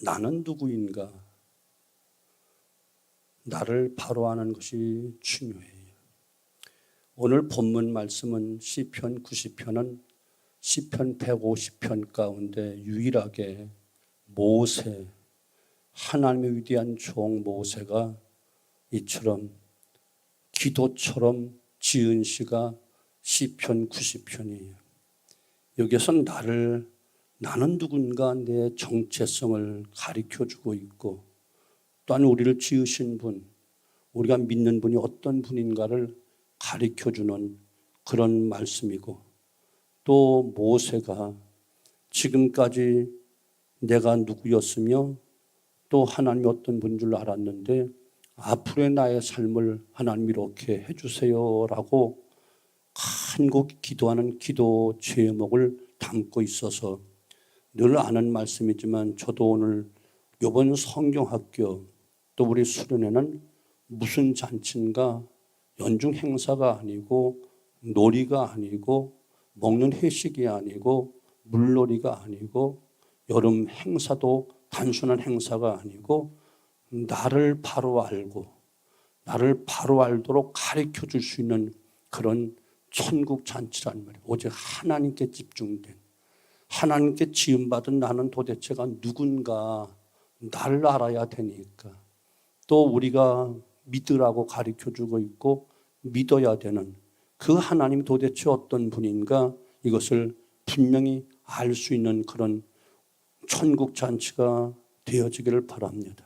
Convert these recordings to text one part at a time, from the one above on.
나는 누구인가? 나를 바로 아는 것이 중요해요. 오늘 본문 말씀은 시편 90편은 시편 150편 가운데 유일하게 모세, 하나님의 위대한 종 모세가 이처럼 기도처럼 지은 시가 시편 90편이에요. 여기서 나는 누군가 내 정체성을 가르쳐주고 있고, 또한 우리를 지으신 분, 우리가 믿는 분이 어떤 분인가를 가르쳐주는 그런 말씀이고, 또 모세가 지금까지 내가 누구였으며 또 하나님이 어떤 분인 줄 알았는데 앞으로의 나의 삶을 하나님 이렇게 해주세요라고 간곡히 기도하는 기도 제목을 담고 있어서 늘 아는 말씀이지만, 저도 오늘 이번 성경학교 또 우리 수련회는 무슨 잔치인가, 연중 행사가 아니고 놀이가 아니고 먹는 회식이 아니고 물놀이가 아니고 여름 행사도 단순한 행사가 아니고 나를 바로 알고 나를 바로 알도록 가르쳐 줄 수 있는 그런 천국 잔치란 말이에요. 오직 하나님께 집중된, 하나님께 지음받은 나는 도대체가 누군가 나를 알아야 되니까, 또 우리가 믿으라고 가르쳐주고 있고 믿어야 되는 그 하나님이 도대체 어떤 분인가, 이것을 분명히 알 수 있는 그런 천국 잔치가 되어지기를 바랍니다.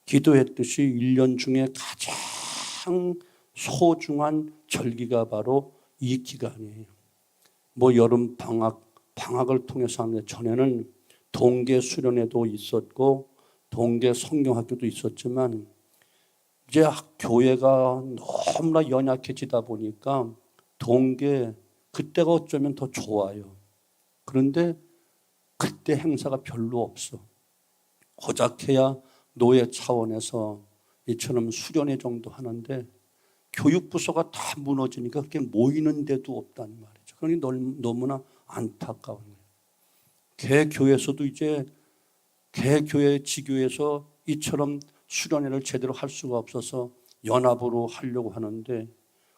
기도했듯이 1년 중에 가장 소중한 절기가 바로 이 기간이에요. 여름 방학을 통해서 하는데, 전에는 동계 수련회도 있었고 동계 성경학교도 있었지만 이제 교회가 너무나 연약해지다 보니까 동계 그때가 어쩌면 더 좋아요. 그런데 그때 행사가 별로 없어. 고작해야 노예 차원에서 이처럼 수련회 정도 하는데 교육부서가 다 무너지니까 그렇게 모이는 데도 없단 말이죠. 그러니 너무나 안타까운 거예요. 개교에서도 이제 개교회 지교에서 이처럼 수련회를 제대로 할 수가 없어서 연합으로 하려고 하는데,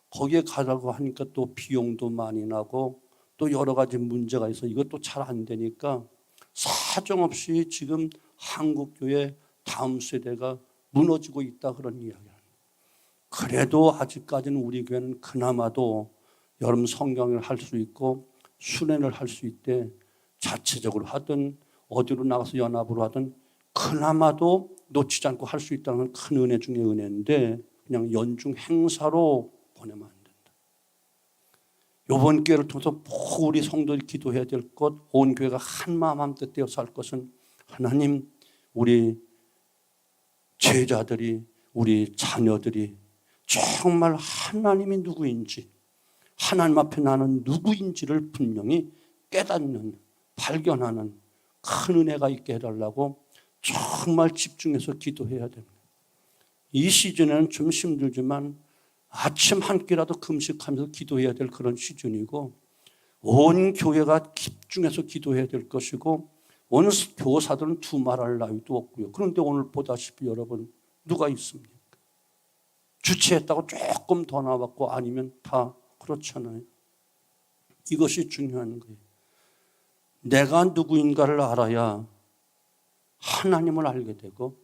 거기에 가자고 하니까 또 비용도 많이 나고 또 여러 가지 문제가 있어 이것도 잘 안 되니까 사정없이 지금 한국교회 다음 세대가 무너지고 있다, 그런 이야기를. 그래도 아직까지는 우리 교회는 그나마도 여름 성경을 할 수 있고 수련을 할 수 있대. 자체적으로 하든 어디로 나가서 연합으로 하든 그나마도 놓치지 않고 할 수 있다는 큰 은혜 중에 은혜인데, 그냥 연중 행사로 보내면 안 된다. 이번 기회를 통해서 우리 성도들이 기도해야 될 것, 온 교회가 한 마음 한 뜻 되어서 할 것은, 하나님, 우리 제자들이, 우리 자녀들이 정말 하나님이 누구인지, 하나님 앞에 나는 누구인지를 분명히 깨닫는, 발견하는 큰 은혜가 있게 해달라고 정말 집중해서 기도해야 됩니다. 이 시즌에는 좀 힘들지만 아침 한 끼라도 금식하면서 기도해야 될 그런 시즌이고, 온 교회가 집중해서 기도해야 될 것이고, 온 교사들은 두말할 나위도 없고요. 그런데 오늘 보다시피 여러분, 누가 있습니까? 주최했다고 조금 더 나왔고 아니면 다 그렇잖아요. 이것이 중요한 거예요. 내가 누구인가를 알아야 하나님을 알게 되고,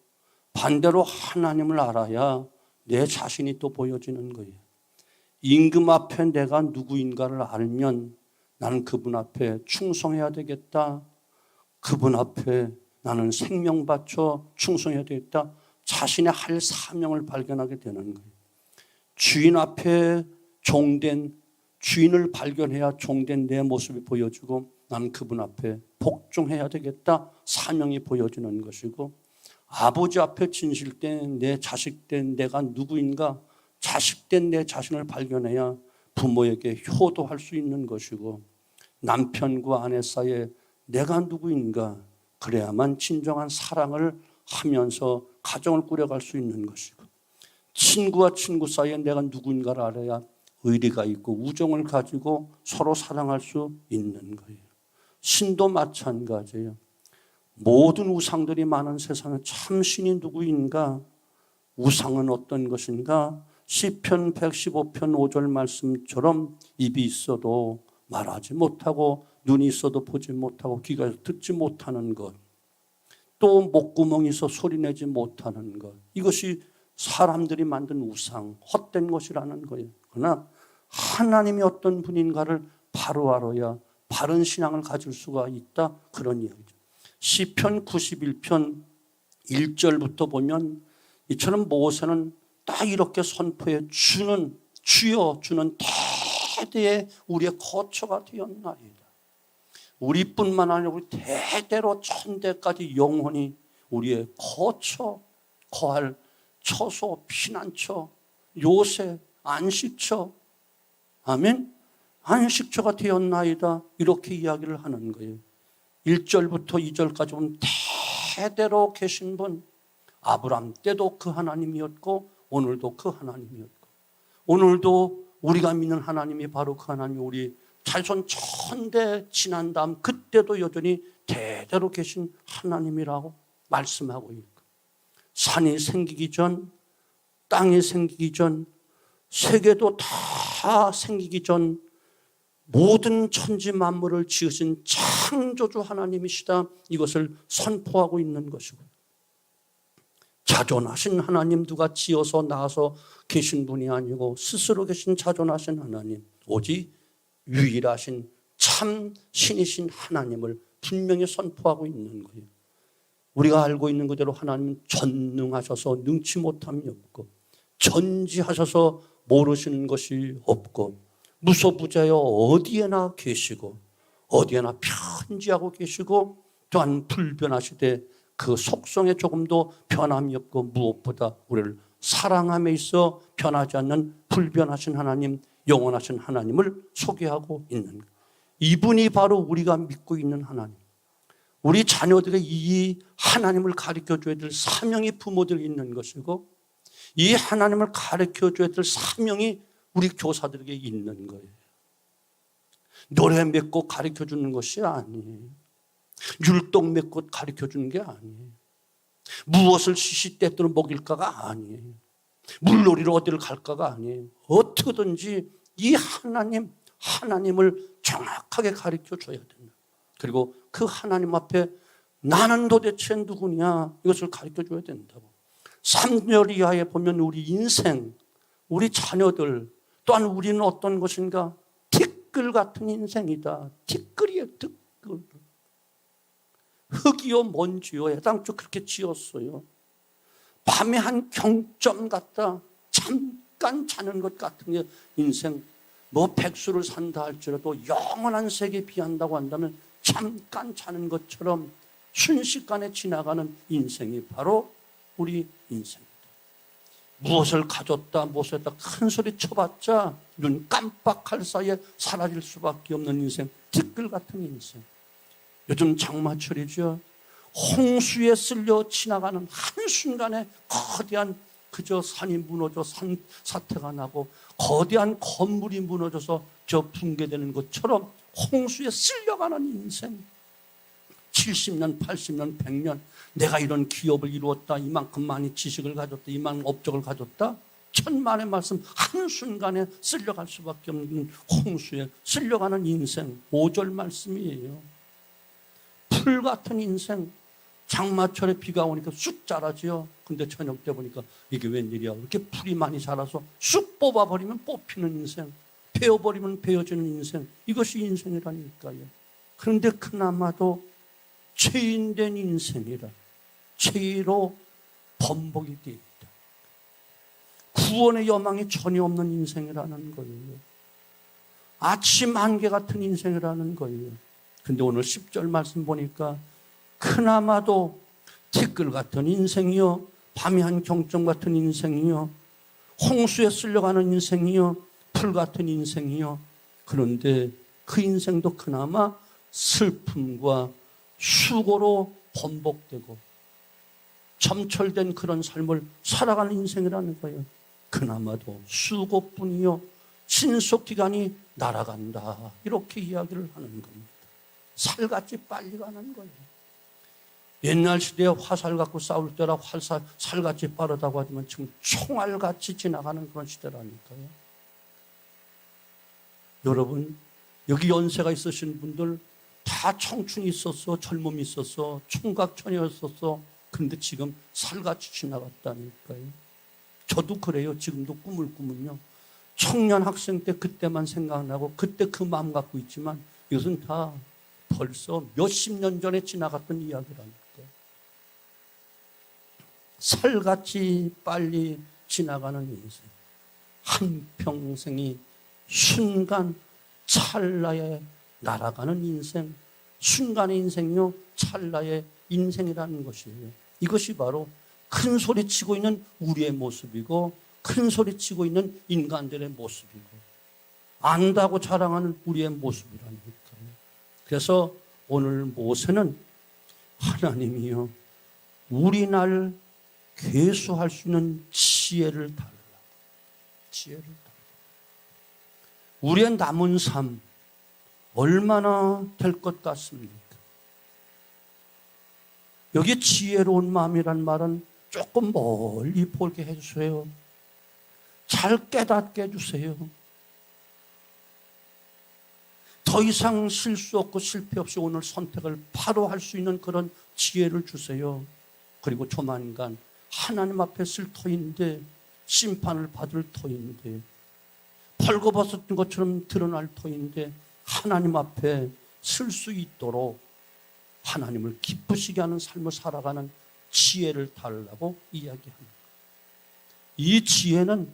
반대로 하나님을 알아야 내 자신이 또 보여지는 거예요. 임금 앞에 내가 누구인가를 알면 나는 그분 앞에 충성해야 되겠다. 그분 앞에 나는 생명 바쳐 충성해야 되겠다. 자신의 할 사명을 발견하게 되는 거예요. 주인 앞에 종된, 주인을 발견해야 종된 내 모습이 보여지고, 나는 그분 앞에 복종해야 되겠다. 사명이 보여지는 것이고, 아버지 앞에 진실된 내 자식된 내가 누구인가, 자식된 내 자신을 발견해야 부모에게 효도할 수 있는 것이고, 남편과 아내 사이에 내가 누구인가, 그래야만 진정한 사랑을 하면서 가정을 꾸려갈 수 있는 것이고, 친구와 친구 사이에 내가 누구인가를 알아야 의리가 있고 우정을 가지고 서로 사랑할 수 있는 거예요. 신도 마찬가지예요. 모든 우상들이 많은 세상에 참 신이 누구인가? 우상은 어떤 것인가? 시편 115편 5절 말씀처럼 입이 있어도 말하지 못하고 눈이 있어도 보지 못하고 귀가 있어도 듣지 못하는 것, 또 목구멍이 있어 소리내지 못하는 것, 이것이 사람들이 만든 우상, 헛된 것이라는 거예요. 그러나 하나님이 어떤 분인가를 바로 알아야 바른 신앙을 가질 수가 있다, 그런 이야기죠. 시편 91편 1절부터 보면 이처럼 모세는 딱 이렇게 선포해, 주여 주는 대대의 우리의 거처가 되었나이다. 우리뿐만 아니라 우리 대대로 천대까지 영원히 우리의 거처, 거할 처소, 피난처, 요새, 안식처, 아멘? 안식처가 되었나이다, 이렇게 이야기를 하는 거예요. 1절부터 2절까지 보면 대대로 계신 분, 아브람 때도 그 하나님이었고 오늘도 그 하나님이었고, 오늘도 우리가 믿는 하나님이 바로 그 하나님이 우리 자손 천대 지난 다음 그때도 여전히 대대로 계신 하나님이라고 말씀하고 있고, 산이 생기기 전, 땅이 생기기 전, 세계도 다 생기기 전 모든 천지 만물을 지으신 창조주 하나님이시다, 이것을 선포하고 있는 것이고, 자존하신 하나님, 누가 지어서 낳아서 계신 분이 아니고 스스로 계신 자존하신 하나님, 오직 유일하신 참 신이신 하나님을 분명히 선포하고 있는 거예요. 우리가 알고 있는 그대로 하나님은 전능하셔서 능치 못함이 없고, 전지하셔서 모르시는 것이 없고, 무소부재여 어디에나 계시고 어디에나 편지하고 계시고, 또한 불변하시되 그 속성에 조금도 변함이 없고, 무엇보다 우리를 사랑함에 있어 변하지 않는 불변하신 하나님, 영원하신 하나님을 소개하고 있는 것. 이분이 바로 우리가 믿고 있는 하나님, 우리 자녀들에게 이 하나님을 가르쳐줘야 될 사명이 부모들이 있는 것이고, 이 하나님을 가르쳐줘야 될 사명이 우리 교사들에게 있는 거예요. 노래 몇 곡 가르쳐주는 것이 아니에요. 율동 몇 곡 가르쳐주는 게 아니에요. 무엇을 시시때때로 먹일까가 아니에요. 물놀이로 어디를 갈까가 아니에요. 어떻게든지 이 하나님을 정확하게 가르쳐줘야 된다. 그리고 그 하나님 앞에 나는 도대체 누구냐, 이것을 가르쳐줘야 된다고. 3절 이하에 보면 우리 인생, 우리 자녀들, 또한 우리는 어떤 것인가? 티끌 같은 인생이다. 티끌이에요, 티끌. 흙이요 먼지요, 애당초 그렇게 지었어요. 밤에 한 경점 같다. 잠깐 자는 것 같은 게 인생. 뭐 백수를 산다 할지라도 영원한 세계에 비한다고 한다면 잠깐 자는 것처럼 순식간에 지나가는 인생이 바로 우리 인생이다. 무엇을 가졌다, 무엇을 했다 큰 소리 쳐봤자 눈 깜빡할 사이에 사라질 수밖에 없는 인생, 티끌 같은 인생. 요즘 장마철이죠. 홍수에 쓸려 지나가는 한순간에 거대한 그저 산이 무너져 산사태가 나고 거대한 건물이 무너져서 저 붕괴되는 것처럼 홍수에 쓸려가는 인생. 70년, 80년, 100년 내가 이런 기업을 이루었다, 이만큼 많이 지식을 가졌다, 이만큼 업적을 가졌다, 천만의 말씀 한순간에 쓸려갈 수밖에 없는 홍수에 쓸려가는 인생. 5절 말씀이에요. 풀 같은 인생. 장마철에 비가 오니까 쑥 자라지요. 근데 저녁 때 보니까 이게 웬일이야, 이렇게 풀이 많이 자라서 쑥 뽑아버리면 뽑히는 인생, 베어버리면 베어지는 인생. 이것이 인생이라니까요. 그런데 그나마도 죄인된 인생이라 죄로 번복이 되어 있다. 구원의 여망이 전혀 없는 인생이라는 거예요. 아침 안개 같은 인생이라는 거예요. 근데 오늘 10절 말씀 보니까 그나마도 티끌 같은 인생이요, 밤이 한 경점 같은 인생이요, 홍수에 쓸려가는 인생이요, 풀 같은 인생이요. 그런데 그 인생도 그나마 슬픔과 수고로 번복되고 점철된 그런 삶을 살아가는 인생이라는 거예요. 그나마도 수고뿐이요, 신속기간이 날아간다, 이렇게 이야기를 하는 겁니다. 살같이 빨리 가는 거예요. 옛날 시대에 화살 갖고 싸울 때라 살같이 빠르다고 하지만 지금 총알같이 지나가는 그런 시대라니까요. 여러분, 여기 연세가 있으신 분들 다 청춘이 있었어, 젊음이 있었어, 총각처녀였었어. 그런데 지금 살같이 지나갔다니까요. 저도 그래요. 지금도 꿈을 꾸면요, 청년 학생 때 그때만 생각나고 그때 그 마음 갖고 있지만 이것은 다 벌써 몇십 년 전에 지나갔던 이야기라니까요. 살같이 빨리 지나가는 인생, 한평생이 순간 찰나에 날아가는 인생, 순간의 인생이요 찰나의 인생이라는 것이에요. 이것이 바로 큰 소리 치고 있는 우리의 모습이고 큰 소리 치고 있는 인간들의 모습이고 안다고 자랑하는 우리의 모습이라니까요. 그래서 오늘 모세는 하나님이요 우리 날 괴수할 수 있는 지혜를 달라. 지혜를 달라. 우리의 남은 삶 얼마나 될 것 같습니까? 여기 지혜로운 마음이란 말은 조금 멀리 보게 해주세요. 잘 깨닫게 해주세요. 더 이상 실수 없고 실패 없이 오늘 선택을 바로 할 수 있는 그런 지혜를 주세요. 그리고 조만간 하나님 앞에 쓸 터인데, 심판을 받을 터인데, 벌거벗은 것처럼 드러날 터인데 하나님 앞에 쓸 수 있도록 하나님을 기쁘시게 하는 삶을 살아가는 지혜를 달라고 이야기합니다. 이 지혜는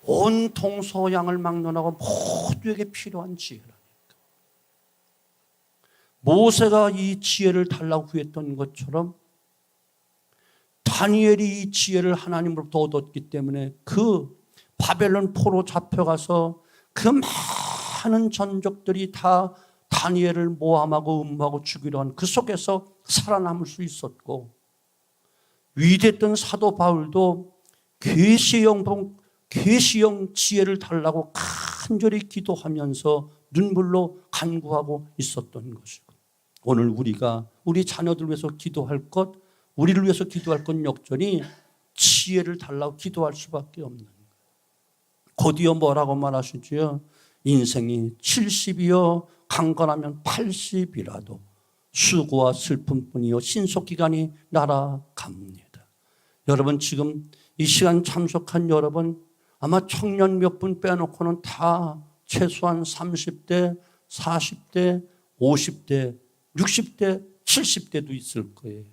온 동서양을 막론하고 모두에게 필요한 지혜라니까. 모세가 이 지혜를 달라고 구했던 것처럼 다니엘이 이 지혜를 하나님으로부터 얻었기 때문에 그 바벨론 포로 잡혀가서 그 많은 전적들이 다 다니엘을 모함하고 음모하고 죽이려 한 그 속에서 살아남을 수 있었고, 위대했던 사도 바울도 계시형 지혜를 달라고 간절히 기도하면서 눈물로 간구하고 있었던 것이고, 오늘 우리가 우리 자녀들 위해서 기도할 것, 우리를 위해서 기도할 것 역전이 지혜를 달라고 기도할 수밖에 없는 거예요. 곧이어 뭐라고 말하시지요? 인생이 70이요 강건하면 80이라도 수고와 슬픔뿐이요 신속기간이 날아갑니다. 여러분, 지금 이 시간 참석한 여러분 아마 청년 몇 분 빼놓고는 다 최소한 30대, 40대, 50대, 60대, 70대도 있을 거예요.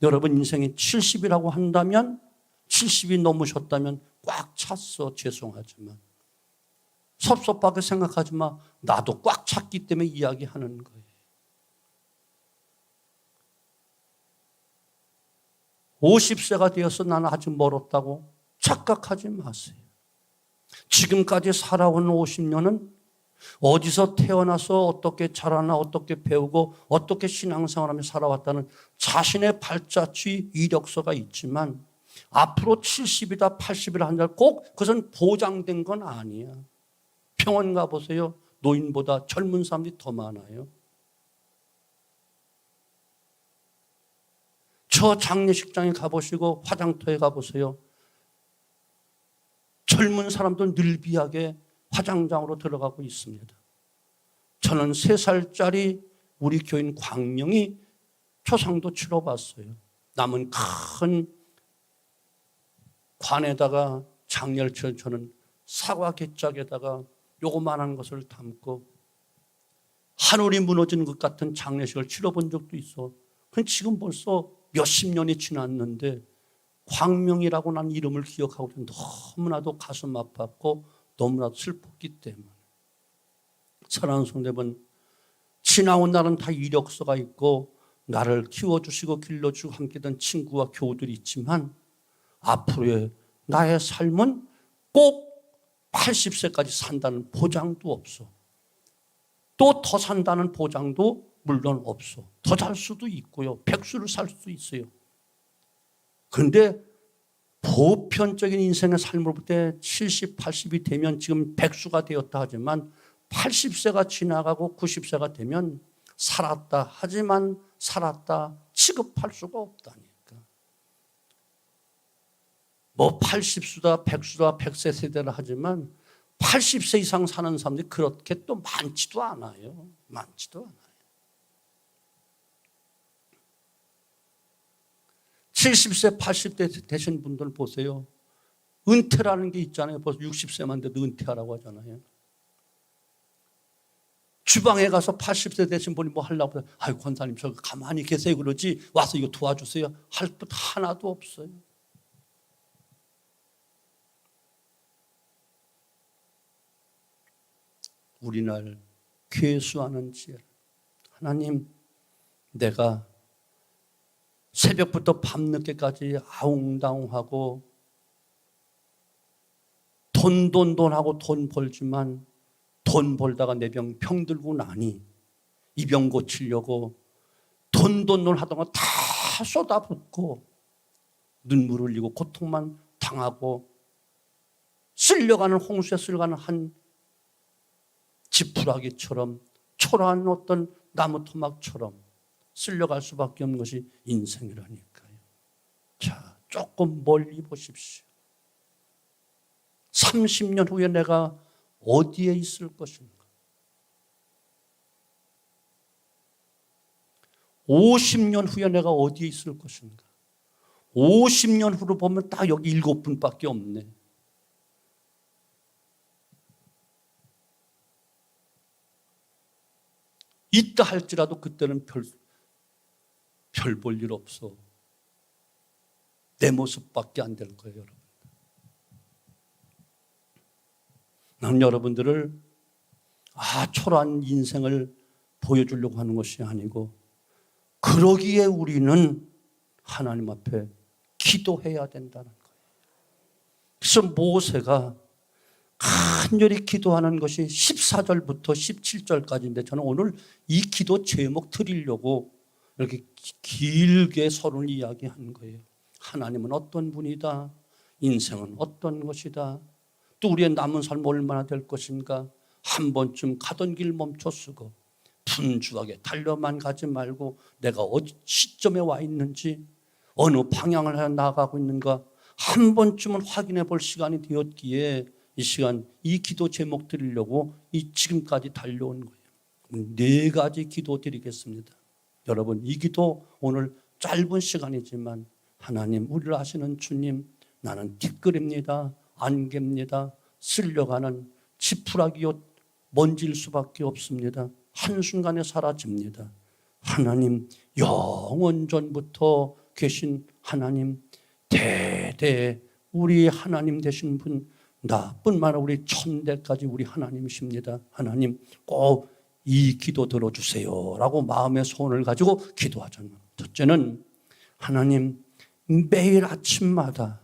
여러분 인생이 70이라고 한다면, 70이 넘으셨다면 꽉 찼어. 죄송하지만 섭섭하게 생각하지 마. 나도 꽉 찼기 때문에 이야기하는 거예요. 50세가 되어서 나는 아직 멀었다고 착각하지 마세요. 지금까지 살아온 50년은 어디서 태어나서 어떻게 자라나, 어떻게 배우고 어떻게 신앙생활하며 살아왔다는 자신의 발자취 이력서가 있지만, 앞으로 70이다 80이다 한다 꼭 그것은 보장된 건 아니야. 병원 가보세요. 노인보다 젊은 사람들이 더 많아요. 저 장례식장에 가보시고 화장터에 가보세요. 젊은 사람도 늘비하게 화장장으로 들어가고 있습니다. 저는 3살짜리 우리 교인 광명이 초상도 치러봤어요. 남은 큰 관에다가 장례를 치러 저는 사과 개짝에다가 요거만한 것을 담고 하늘이 무너지는 것 같은 장례식을 치러본 적도 있어. 그럼 지금 벌써 몇십 년이 지났는데 광명이라고 난 이름을 기억하고 너무나도 가슴 아팠고 너무나도 슬펐기 때문에. 사랑하는 성도분, 지나온 날은 다 이력서가 있고 나를 키워주시고 길러주고 함께된 친구와 교우들이 있지만 앞으로의 나의 삶은 꼭 80세까지 산다는 보장도 없어. 또 더 산다는 보장도 물론 없어. 더 살 수도 있고요. 백수를 살 수도 있어요. 그런데 보편적인 인생의 삶을 볼 때 70, 80이 되면 지금 백수가 되었다 하지만 80세가 지나가고 90세가 되면 살았다 하지만 살았다 취급할 수가 없다니까. 뭐 80수다 100수다 100세 세대라 하지만 80세 이상 사는 사람들이 그렇게 또 많지도 않아요. 많지도 않아요. 70세 80대 되신 분들 보세요. 은퇴라는 게 있잖아요. 벌써 60세만 돼도 은퇴하라고 하잖아요. 주방에 가서 80세 되신 분이 뭐 하려고 해요. 아유 권사님 저 가만히 계세요 그러지 와서 이거 도와주세요 할 것 하나도 없어요. 우리날 괴수하는 지혜를 하나님 내가 새벽부터 밤늦게까지 아웅다웅하고 돈 하고 돈 벌지만 돈 벌다가 내 병 들고 나니 이 병 고치려고 돈 하던 거 다 쏟아붓고 눈물 흘리고 고통만 당하고 쓸려가는 홍수에 쓸려가는 한 지푸라기처럼 초라한 어떤 나무 토막처럼 쓸려갈 수밖에 없는 것이 인생이라니까요. 자, 조금 멀리 보십시오. 30년 후에 내가 어디에 있을 것인가? 50년 후에 내가 어디에 있을 것인가? 50년 후로 보면 딱 여기 7분밖에 없네. 있다 할지라도 그때는 별 볼 일 없어. 내 모습밖에 안 될 거예요, 여러분. 나는 여러분들을 초라한 인생을 보여주려고 하는 것이 아니고 그러기에 우리는 하나님 앞에 기도해야 된다는 거예요. 그래서 모세가 간절히 기도하는 것이 14절부터 17절까지인데 저는 오늘 이 기도 제목 드리려고 이렇게 길게 서론을 이야기하는 거예요. 하나님은 어떤 분이다. 인생은 어떤 것이다. 또 우리의 남은 삶 얼마나 될 것인가. 한 번쯤 가던 길 멈춰 쓰고 분주하게 달려만 가지 말고 내가 어디 시점에 와 있는지 어느 방향을 해 나가고 있는가 한 번쯤은 확인해 볼 시간이 되었기에 이 시간 이 기도 제목 드리려고 지금까지 달려온 거예요. 4가지 기도 드리겠습니다. 여러분 이 기도 오늘 짧은 시간이지만 하나님 우리를 아시는 주님 나는 뒷걸입니다. 안개입니다. 쓸려가는 지푸라기 옷 먼지일 수밖에 없습니다. 한순간에 사라집니다. 하나님 영원 전부터 계신 하나님 대대 우리 하나님 되신 분 나뿐만 아니라 우리 천대까지 우리 하나님이십니다. 하나님 꼭 이 기도 들어주세요 라고 마음의 소원을 가지고 기도하잖아요. 첫째는 하나님 매일 아침마다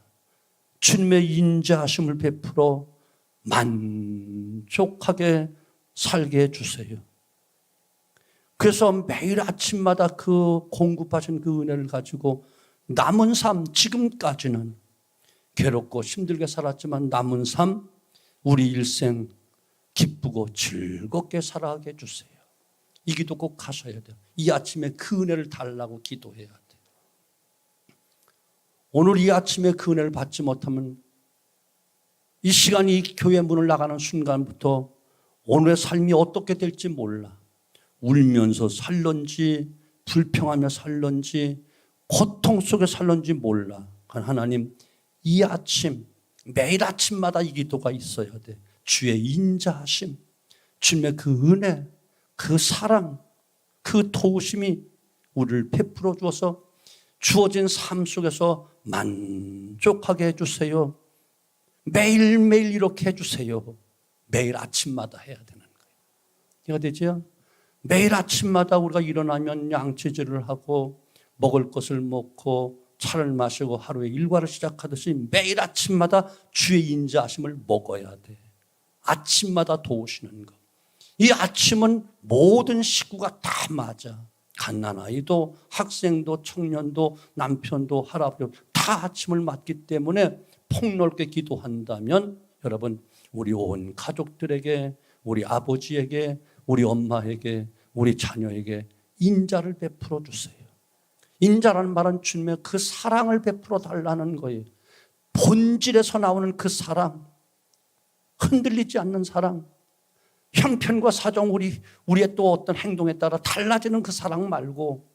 주님의 인자하심을 베풀어 만족하게 살게 해주세요. 그래서 매일 아침마다 그 공급하신 그 은혜를 가지고 남은 삶 지금까지는 괴롭고 힘들게 살았지만 남은 삶 우리 일생 기쁘고 즐겁게 살아가게 해주세요. 이 기도 꼭 하셔야 돼요. 이 아침에 그 은혜를 달라고 기도해야 돼요. 오늘 이 아침에 그 은혜를 받지 못하면 이 시간이 이 교회 문을 나가는 순간부터 오늘의 삶이 어떻게 될지 몰라. 울면서 살런지 불평하며 살런지 고통 속에 살런지 몰라. 하나님 이 아침 매일 아침마다 이 기도가 있어야 돼. 주의 인자하심, 주님의 그 은혜, 그 사랑, 그 도우심이 우리를 베풀어 주어서 주어진 삶 속에서 만족하게 해주세요. 매일매일 이렇게 해주세요. 매일 아침마다 해야 되는 거예요. 이해가 되죠? 매일 아침마다 우리가 일어나면 양치질을 하고 먹을 것을 먹고 차를 마시고 하루의 일과를 시작하듯이 매일 아침마다 주의 인자하심을 먹어야 돼. 아침마다 도우시는 것. 이 아침은 모든 식구가 다 맞아. 갓난아이도 학생도 청년도 남편도 할아버지도 다 아침을 맞기 때문에 폭넓게 기도한다면 여러분 우리 온 가족들에게 우리 아버지에게 우리 엄마에게 우리 자녀에게 인자를 베풀어 주세요. 인자라는 말은 주님의 그 사랑을 베풀어 달라는 거예요. 본질에서 나오는 그 사랑, 흔들리지 않는 사랑, 형편과 사정, 우리의 또 어떤 행동에 따라 달라지는 그 사랑 말고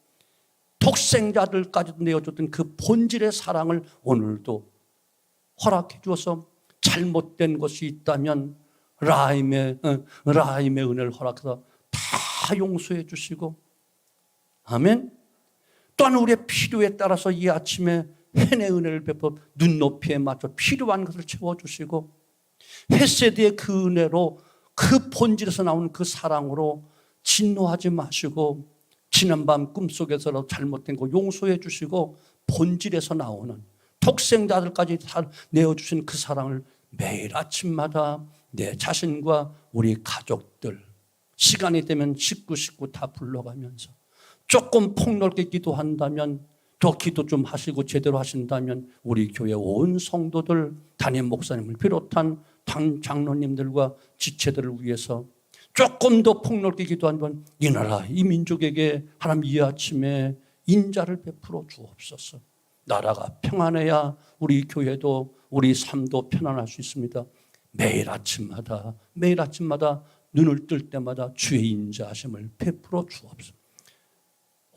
독생자들까지도 내어줬던 그 본질의 사랑을 오늘도 허락해 주어서 잘못된 것이 있다면 라임의 은혜를 허락해서 다 용서해 주시고, 아멘. 또한 우리의 필요에 따라서 이 아침에 헨의 은혜를 베풀어 눈높이에 맞춰 필요한 것을 채워주시고, 헤세드의 그 은혜로 그 본질에서 나오는 그 사랑으로 진노하지 마시고 지난밤 꿈속에서라도 잘못된 거 용서해 주시고 본질에서 나오는 독생자들까지 다 내어주신 그 사랑을 매일 아침마다 내 자신과 우리 가족들, 시간이 되면 식구 다 불러가면서 조금 폭넓게 기도한다면, 더 기도 좀 하시고 제대로 하신다면 우리 교회 온 성도들, 담임 목사님을 비롯한 장로님들과 지체들을 위해서 조금 더 폭넓게 기도한다면 이 나라, 이 민족에게 하나님 이 아침에 인자를 베풀어 주옵소서. 나라가 평안해야 우리 교회도 우리 삶도 편안할 수 있습니다. 매일 아침마다 눈을 뜰 때마다 주의 인자하심을 베풀어 주옵소서.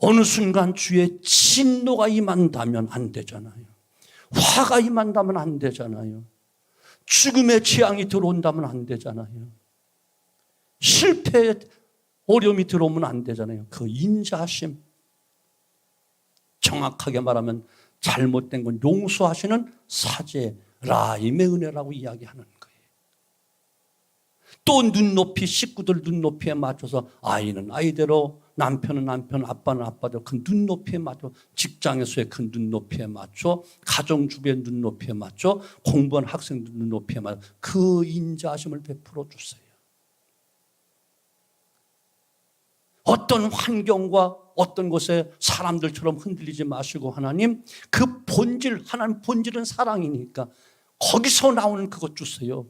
어느 순간 주의 진노가 임한다면 안 되잖아요. 화가 임한다면 안 되잖아요. 죽음의 재앙이 들어온다면 안 되잖아요. 실패의 어려움이 들어오면 안 되잖아요. 그 인자하심, 정확하게 말하면 잘못된 건 용서하시는 사제 라임의 은혜라고 이야기하는 거예요. 또 눈높이, 식구들 눈높이에 맞춰서 아이는 아이대로, 남편은 남편, 아빠는 아빠대로 그 눈높이에 맞춰, 직장에서의 그 눈높이에 맞춰, 가정주부의 눈높이에 맞춰, 공부한 학생들 눈높이에 맞춰 그 인자하심을 베풀어 주세요. 어떤 환경과 어떤 곳에 사람들처럼 흔들리지 마시고 하나님, 그 본질, 하나님 본질은 사랑이니까 거기서 나오는 그것 주세요.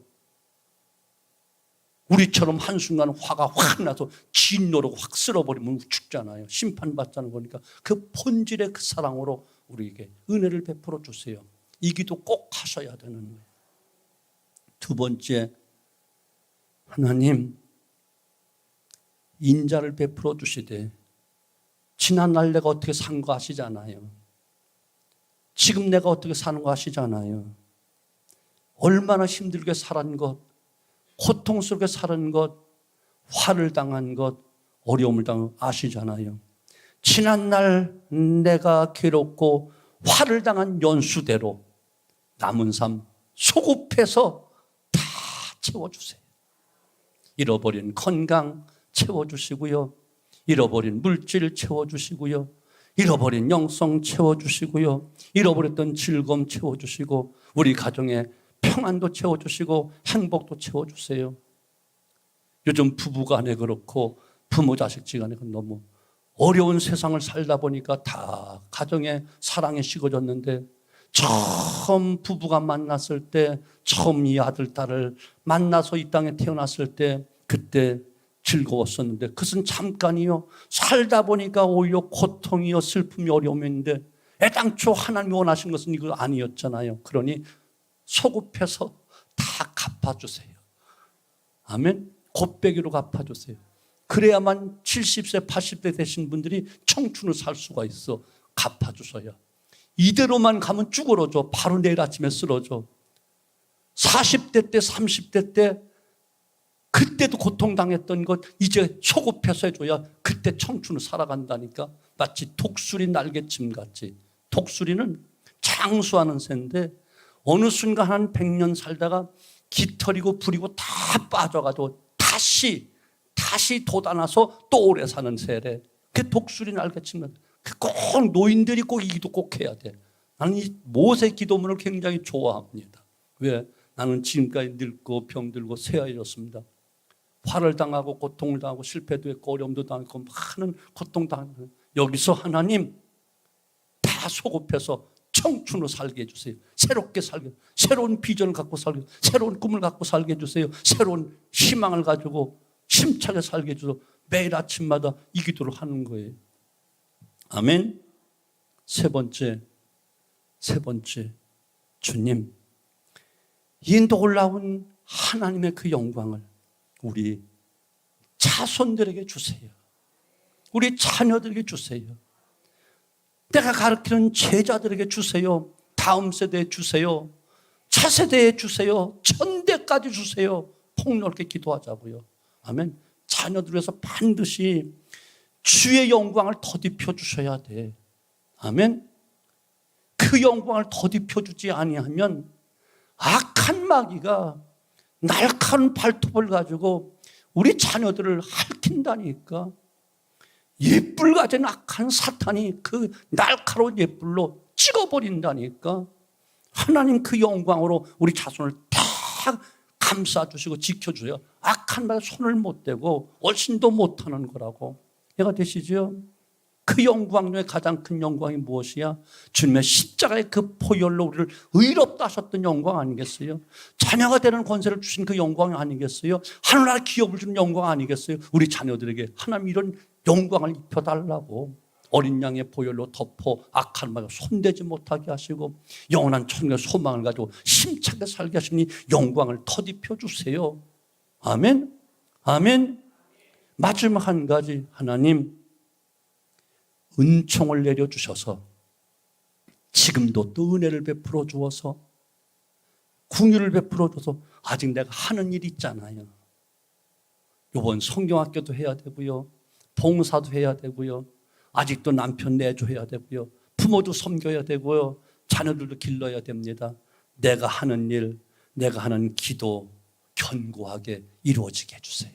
우리처럼 한순간 화가 확 나서 진노로 확 쓸어버리면 죽잖아요. 심판받자는 거니까 그 본질의 그 사랑으로 우리에게 은혜를 베풀어 주세요. 이 기도 꼭 하셔야 되는 거예요. 두 번째, 하나님 인자를 베풀어 주시되 지난날 내가 어떻게 산 거 아시잖아요. 지금 내가 어떻게 사는 거 아시잖아요. 얼마나 힘들게 살은 것, 고통스럽게 살은 것, 화를 당한 것, 어려움을 당한 것 아시잖아요. 지난날 내가 괴롭고 화를 당한 연수대로 남은 삶 소급해서 다 채워주세요. 잃어버린 건강 채워주시고요. 잃어버린 물질 채워주시고요. 잃어버린 영성 채워주시고요. 잃어버렸던 즐거움 채워주시고 우리 가정의 평안도 채워주시고 행복도 채워주세요. 요즘 부부간에 그렇고 부모 자식지간에 너무 어려운 세상을 살다 보니까 다 가정의 사랑에 식어졌는데, 처음 부부가 만났을 때, 처음 이 아들 딸을 만나서 이 땅에 태어났을 때 그때 즐거웠었는데 그것은 잠깐이요. 살다 보니까 오히려 고통이요, 슬픔이, 어려움인데 애당초 하나님이 원하신 것은 이거 아니었잖아요. 그러니 소급해서 다 갚아주세요. 아멘. 곱배기로 갚아주세요. 그래야만 70세, 80대 되신 분들이 청춘을 살 수가 있어. 갚아주셔야. 이대로만 가면 쭈그러져. 바로 내일 아침에 쓰러져. 40대 때, 30대 때 그때도 고통당했던 것 이제 소급해서 해줘야 그때 청춘을 살아간다니까. 마치 독수리 날개침 같이. 독수리는 장수하는 새인데 어느 순간 한 100년 살다가 깃털이고 불이고 다 빠져가지고 다시 돋아나서 또 오래 사는 새래. 그게 독수리 날개치면 꼭 노인들이 꼭 이 기도 꼭 해야 돼. 나는 이 모세 기도문을 굉장히 좋아합니다. 왜? 나는 지금까지 늙고 병들고 새아이였습니다. 화를 당하고 고통을 당하고 실패도 했고 어려움도 당했고 많은 고통 당하고, 여기서 하나님 다 소급해서 청춘으로 살게 해주세요. 새롭게 살게, 새로운 비전을 갖고 살게, 새로운 꿈을 갖고 살게 해주세요. 새로운 희망을 가지고 힘차게 살게 해주세요. 매일 아침마다 이 기도를 하는 거예요. 아멘. 세 번째, 주님, 이 놀라운 하나님의 그 영광을 우리 자손들에게 주세요. 우리 자녀들에게 주세요. 내가 가르치는 제자들에게 주세요. 다음 세대에 주세요. 차세대에 주세요. 천대까지 주세요. 폭넓게 기도하자고요. 아멘. 자녀들 위해서 반드시 주의 영광을 더딥혀 주셔야 돼. 아멘. 그 영광을 더딥혀 주지 아니하면 악한 마귀가 날카로운 발톱을 가지고 우리 자녀들을 핥힌다니까. 옛불 가진 악한 사탄이 그 날카로운 옛불로 찍어버린다니까. 하나님 그 영광으로 우리 자손을 다 감싸주시고 지켜줘요. 악한 마귀 손을 못 대고 얼씬도 못하는 거라고. 이해가 되시죠? 그 영광 중에 가장 큰 영광이 무엇이야? 주님의 십자가의 그 보혈로 우리를 의롭다 하셨던 영광 아니겠어요? 자녀가 되는 권세를 주신 그 영광 아니겠어요? 하늘나라 기업을 주는 영광 아니겠어요? 우리 자녀들에게 하나님 이런 영광을 입혀달라고. 어린 양의 보혈로 덮어 악한 마귀가 손대지 못하게 하시고 영원한 천국의 소망을 가지고 힘차게 살게 하시니 영광을 터입혀 주세요. 아멘. 아멘. 마지막 한 가지, 하나님 은총을 내려주셔서 지금도 또 은혜를 베풀어 주어서 긍휼을 베풀어 줘서 아직 내가 하는 일 있잖아요. 이번 성경학교도 해야 되고요. 봉사도 해야 되고요. 아직도 남편 내줘야 되고요. 부모도 섬겨야 되고요. 자녀들도 길러야 됩니다. 내가 하는 일, 내가 하는 기도 견고하게 이루어지게 해주세요.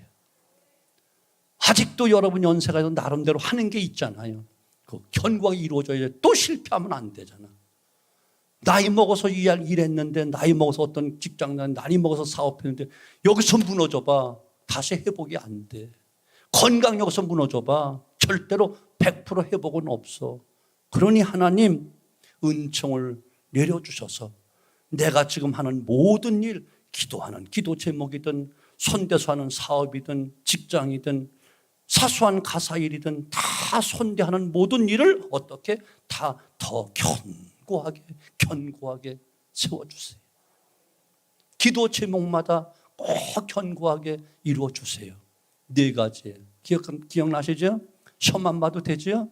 아직도 여러분 연세가 나름대로 하는 게 있잖아요. 그 견고하게 이루어져야 또 실패하면 안 되잖아. 나이 먹어서 일했는데, 나이 먹어서 어떤 직장 나이 먹어서 사업했는데 여기서 무너져봐. 다시 회복이 안 돼. 건강 여기서 무너져봐. 절대로 100% 회복은 없어. 그러니 하나님 은총을 내려주셔서 내가 지금 하는 모든 일, 기도하는 기도 제목이든 손대서 하는 사업이든 직장이든 사소한 가사일이든 다 손대하는 모든 일을 어떻게 다 더 견고하게 세워주세요. 기도 제목마다 꼭 견고하게 이루어주세요. 4가지 기억나시죠? 시험만 봐도 되죠?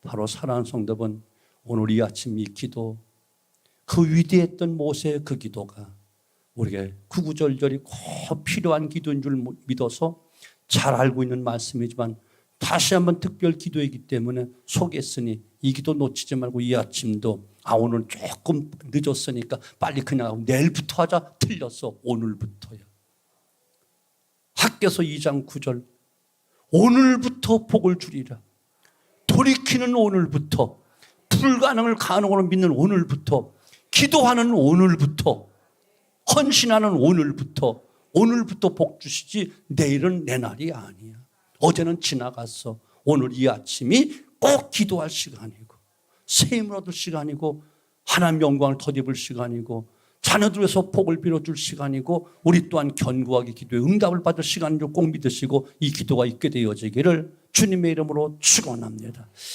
바로 사랑하는 성도분, 오늘 이 아침 이 기도, 그 위대했던 모세의 그 기도가 우리에게 구구절절이 꼭 필요한 기도인 줄 믿어서 잘 알고 있는 말씀이지만 다시 한번 특별 기도이기 때문에 소개했으니 이 기도 놓치지 말고 이 아침도 오늘 조금 늦었으니까 빨리 그냥 하고 내일부터 하자. 틀렸어. 오늘부터야. 학개서 2장 9절 오늘부터 복을 주리라. 돌이키는 오늘부터, 불가능을 가능으로 믿는 오늘부터, 기도하는 오늘부터, 헌신하는 오늘부터 복 주시지 내일은 내 날이 아니야. 어제는 지나갔어. 오늘 이 아침이 꼭 기도할 시간이고 새 힘을 얻을 시간이고 하나님 영광을 덧입을 시간이고 자녀들 위해서 복을 빌어줄 시간이고 우리 또한 견고하게 기도에 응답을 받을 시간인 줄 꼭 믿으시고 이 기도가 있게 되어지기를 주님의 이름으로 축원합니다.